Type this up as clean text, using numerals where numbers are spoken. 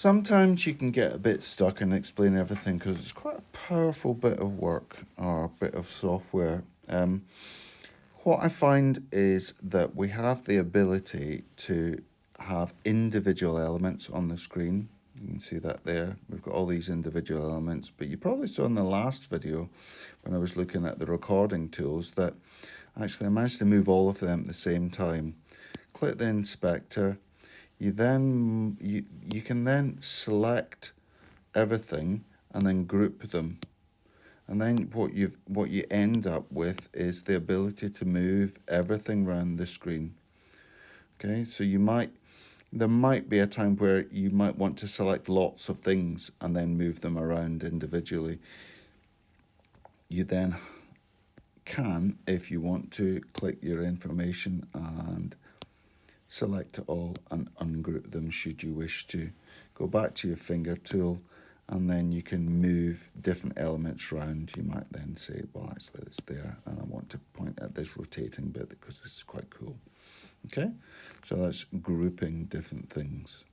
Sometimes you can get a bit stuck in explaining everything because it's quite a powerful bit of work or a bit of software. What I find is that we have the ability to have individual elements on the screen. You can see that there. We've got all these individual elements, but you probably saw in the last video when I was looking at the recording tools that actually I managed to move all of them at the same time. Click the inspector. You can then select everything and then group them. And then what you end up with is the ability to move everything around the screen. Okay, so there might be a time where you might want to select lots of things and then move them around individually. You then can, if you want to, click your information and select it all and ungroup them should you wish to. Go back to your finger tool and then you can move different elements around. You might then say, well, actually it's there and I want to point at this rotating bit because this is quite cool. Okay, so that's grouping different things.